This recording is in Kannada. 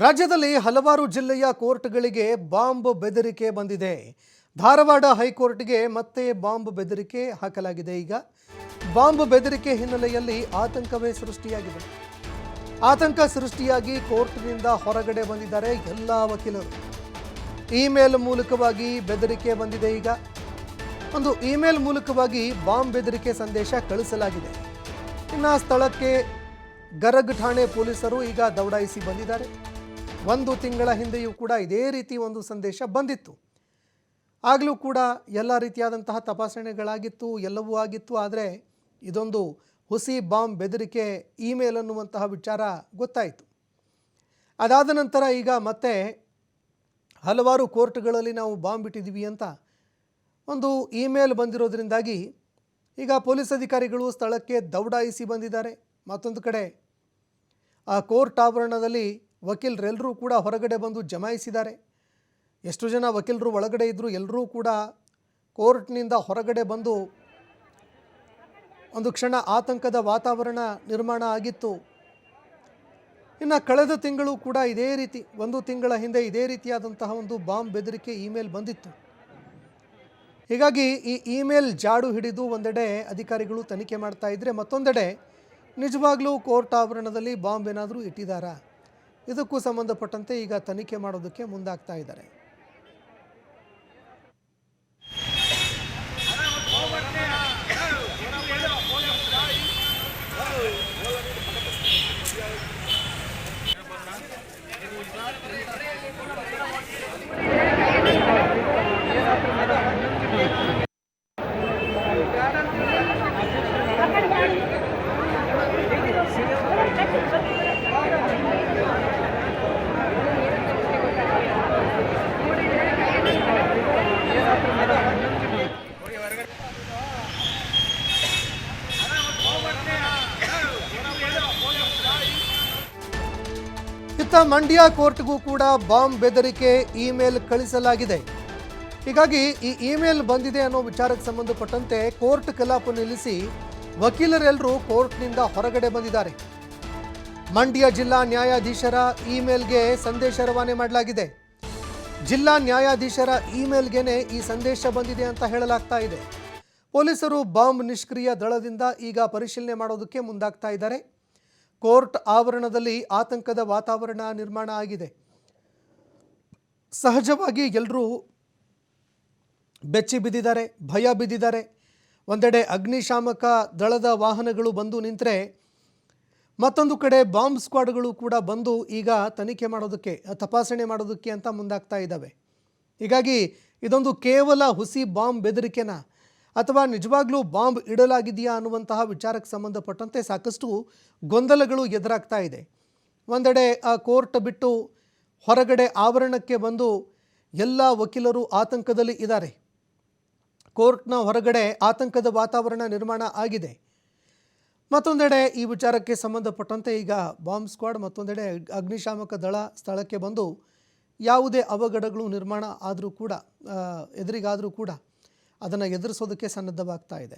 ರಾಜ್ಯದಲ್ಲಿ ಹಲವಾರು ಜಿಲ್ಲೆಯ ಕೋರ್ಟ್ಗಳಿಗೆ ಬಾಂಬ್ ಬೆದರಿಕೆ ಬಂದಿದೆ. ಧಾರವಾಡ ಹೈಕೋರ್ಟ್ಗೆ ಮತ್ತೆ ಬಾಂಬ್ ಬೆದರಿಕೆ ಹಾಕಲಾಗಿದೆ. ಈಗ ಬಾಂಬ್ ಬೆದರಿಕೆ ಹಿನ್ನೆಲೆಯಲ್ಲಿ ಆತಂಕವೇ ಸೃಷ್ಟಿಯಾಗಿದೆ. ಆತಂಕ ಸೃಷ್ಟಿಯಾಗಿ ಕೋರ್ಟ್ನಿಂದ ಹೊರಗಡೆ ಬಂದಿದ್ದಾರೆ ಎಲ್ಲ ವಕೀಲರು. ಇಮೇಲ್ ಮೂಲಕವಾಗಿ ಬೆದರಿಕೆ ಬಂದಿದೆ. ಈಗ ಒಂದು ಇಮೇಲ್ ಮೂಲಕವಾಗಿ ಬಾಂಬ್ ಬೆದರಿಕೆ ಸಂದೇಶ ಕಳಿಸಲಾಗಿದೆ. ಇನ್ನು ಸ್ಥಳಕ್ಕೆ ಗರಗ್ ಠಾಣೆ ಪೊಲೀಸರು ಈಗ ದೌಡಾಯಿಸಿ ಬಂದಿದ್ದಾರೆ. ಒಂದು ತಿಂಗಳ ಹಿಂದೆಯೂ ಕೂಡ ಇದೇ ರೀತಿ ಒಂದು ಸಂದೇಶ ಬಂದಿತ್ತು. ಆಗಲೂ ಕೂಡ ಎಲ್ಲ ರೀತಿಯಾದಂತಹ ತಪಾಸಣೆಗಳಾಗಿತ್ತು, ಎಲ್ಲವೂ ಆಗಿತ್ತು. ಆದರೆ ಇದೊಂದು ಹುಸಿ ಬಾಂಬ್ ಬೆದರಿಕೆ ಇಮೇಲ್ ಅನ್ನುವಂತಹ ವಿಚಾರ ಗೊತ್ತಾಯಿತು. ಅದಾದ ನಂತರ ಈಗ ಮತ್ತೆ ಹಲವಾರು ಕೋರ್ಟ್ಗಳಲ್ಲಿ ನಾವು ಬಾಂಬ್ ಇಟ್ಟಿದ್ದೀವಿ ಅಂತ ಒಂದು ಇಮೇಲ್ ಬಂದಿರೋದ್ರಿಂದಾಗಿ ಈಗ ಪೊಲೀಸ್ ಅಧಿಕಾರಿಗಳು ಸ್ಥಳಕ್ಕೆ ದೌಡಾಯಿಸಿ ಬಂದಿದ್ದಾರೆ. ಮತ್ತೊಂದು ಕಡೆ ಆ ಕೋರ್ಟ್ ಆವರಣದಲ್ಲಿ ವಕೀಲರೆಲ್ಲರೂ ಕೂಡ ಹೊರಗಡೆ ಬಂದು ಜಮಾಯಿಸಿದ್ದಾರೆ. ಎಷ್ಟು ಜನ ವಕೀಲರು ಒಳಗಡೆ ಇದ್ದರು, ಎಲ್ಲರೂ ಕೂಡ ಕೋರ್ಟ್ನಿಂದ ಹೊರಗಡೆ ಬಂದು ಒಂದು ಕ್ಷಣ ಆತಂಕದ ವಾತಾವರಣ ನಿರ್ಮಾಣ ಆಗಿತ್ತು. ಇನ್ನು ಕಳೆದ ತಿಂಗಳು ಕೂಡ ಇದೇ ರೀತಿ, ಒಂದು ತಿಂಗಳ ಹಿಂದೆ ಇದೇ ರೀತಿಯಾದಂತಹ ಒಂದು ಬಾಂಬ್ ಬೆದರಿಕೆ ಇಮೇಲ್ ಬಂದಿತ್ತು. ಹೀಗಾಗಿ ಈ ಇಮೇಲ್ ಜಾಡು ಹಿಡಿದು ಒಂದೆಡೆ ಅಧಿಕಾರಿಗಳು ತನಿಖೆ ಮಾಡ್ತಾ ಇದ್ದರೆ, ಮತ್ತೊಂದೆಡೆ ನಿಜವಾಗ್ಲೂ ಕೋರ್ಟ್ ಆವರಣದಲ್ಲಿ ಬಾಂಬ್ ಏನಾದರೂ ಇಟ್ಟಿದ್ದಾರಾ, ಇದಕ್ಕೂ ಸಂಬಂಧಪಟ್ಟಂತೆ ಈಗ ತನಿಖೆ ಮಾಡೋದಕ್ಕೆ ಮುಂದಾಗ್ತಾ ಇದ್ದಾರೆ. ಇತ್ತ ಮಂಡ್ಯ ಕೋರ್ಟ್ಗೂ ಕೂಡ ಬಾಂಬ್ ಬೆದರಿಕೆ ಇಮೇಲ್ ಕಳಿಸಲಾಗಿದೆ. ಹೀಗಾಗಿ ಈ ಇಮೇಲ್ ಬಂದಿದೆ ಅನ್ನೋ ವಿಚಾರಕ್ಕೆ ಸಂಬಂಧಪಟ್ಟಂತೆ ಕೋರ್ಟ್ ಕಲಾಪ ನಿಲ್ಲಿಸಿ ವಕೀಲರೆಲ್ಲರೂ ಕೋರ್ಟ್ನಿಂದ ಹೊರಗಡೆ ಬಂದಿದ್ದಾರೆ. ಮಂಡ್ಯ ಜಿಲ್ಲಾ ನ್ಯಾಯಾಧೀಶರ ಇಮೇಲ್ಗೆ ಸಂದೇಶ ರವಾನೆ ಮಾಡಲಾಗಿದೆ. ಜಿಲ್ಲಾ ನ್ಯಾಯಾಧೀಶರ ಇಮೇಲ್ಗೆನೆ ಈ ಸಂದೇಶ ಬಂದಿದೆ ಅಂತ ಹೇಳಲಾಗ್ತಾ ಇದೆ. ಪೊಲೀಸರು ಬಾಂಬ್ ನಿಷ್ಕ್ರಿಯ ದಳದಿಂದ ಈಗ ಪರಿಶೀಲನೆ ಮಾಡೋದಕ್ಕೆ ಮುಂದಾಗ್ತಾ ಇದ್ದಾರೆ. ಕೋರ್ಟ್ ಆವರಣದಲ್ಲಿ ಆತಂಕದ ವಾತಾವರಣ ನಿರ್ಮಾಣ ಆಗಿದೆ. ಸಹಜವಾಗಿ ಎಲ್ಲರೂ ಬೆಚ್ಚಿ ಬಿದ್ದಿದ್ದಾರೆ, ಭಯ ಬಿದ್ದಿದ್ದಾರೆ. ಒಂದೆಡೆ ಅಗ್ನಿಶಾಮಕ ದಳದ ವಾಹನಗಳು ಬಂದು ನಿಂತರೆ, ಮತ್ತೊಂದು ಕಡೆ ಬಾಂಬ್ ಸ್ಕ್ವಾಡ್ಗಳು ಕೂಡ ಬಂದು ಈಗ ತನಿಖೆ ಮಾಡೋದಕ್ಕೆ, ತಪಾಸಣೆ ಮಾಡೋದಕ್ಕೆ ಅಂತ ಮುಂದಾಗ್ತಾ ಇದ್ದಾವೆ. ಹೀಗಾಗಿ ಇದೊಂದು ಕೇವಲ ಹುಸಿ ಬಾಂಬ್ ಬೆದರಿಕೆನ ಅಥವಾ ನಿಜವಾಗ್ಲೂ ಬಾಂಬ್ ಇಡಲಾಗಿದೆಯಾ ಅನ್ನುವಂತಹ ವಿಚಾರಕ್ಕೆ ಸಂಬಂಧಪಟ್ಟಂತೆ ಸಾಕಷ್ಟು ಗೊಂದಲಗಳು ಎದುರಾಗ್ತಾ ಇದೆ. ಒಂದೆಡೆ ಆ ಕೋರ್ಟ್ ಬಿಟ್ಟು ಹೊರಗಡೆ ಆವರಣಕ್ಕೆ ಬಂದು ಎಲ್ಲ ವಕೀಲರು ಆತಂಕದಲ್ಲಿ ಇದ್ದಾರೆ. ಕೋರ್ಟ್ನ ಹೊರಗಡೆ ಆತಂಕದ ವಾತಾವರಣ ನಿರ್ಮಾಣ ಆಗಿದೆ. ಮತ್ತೊಂದೆಡೆ ಈ ವಿಚಾರಕ್ಕೆ ಸಂಬಂಧಪಟ್ಟಂತೆ ಈಗ ಬಾಂಬ್ ಸ್ಕ್ವಾಡ್, ಮತ್ತೊಂದೆಡೆ ಅಗ್ನಿಶಾಮಕ ದಳ ಸ್ಥಳಕ್ಕೆ ಬಂದು ಯಾವುದೇ ಅವಘಡಗಳು ನಿರ್ಮಾಣ ಆದರೂ ಕೂಡ, ಎದುರಿಗಾದರೂ ಕೂಡ ಅದನ್ನು ಎದುರಿಸೋದಕ್ಕೆ ಸನ್ನದ್ಧವಾಗ್ತಾ ಇದೆ.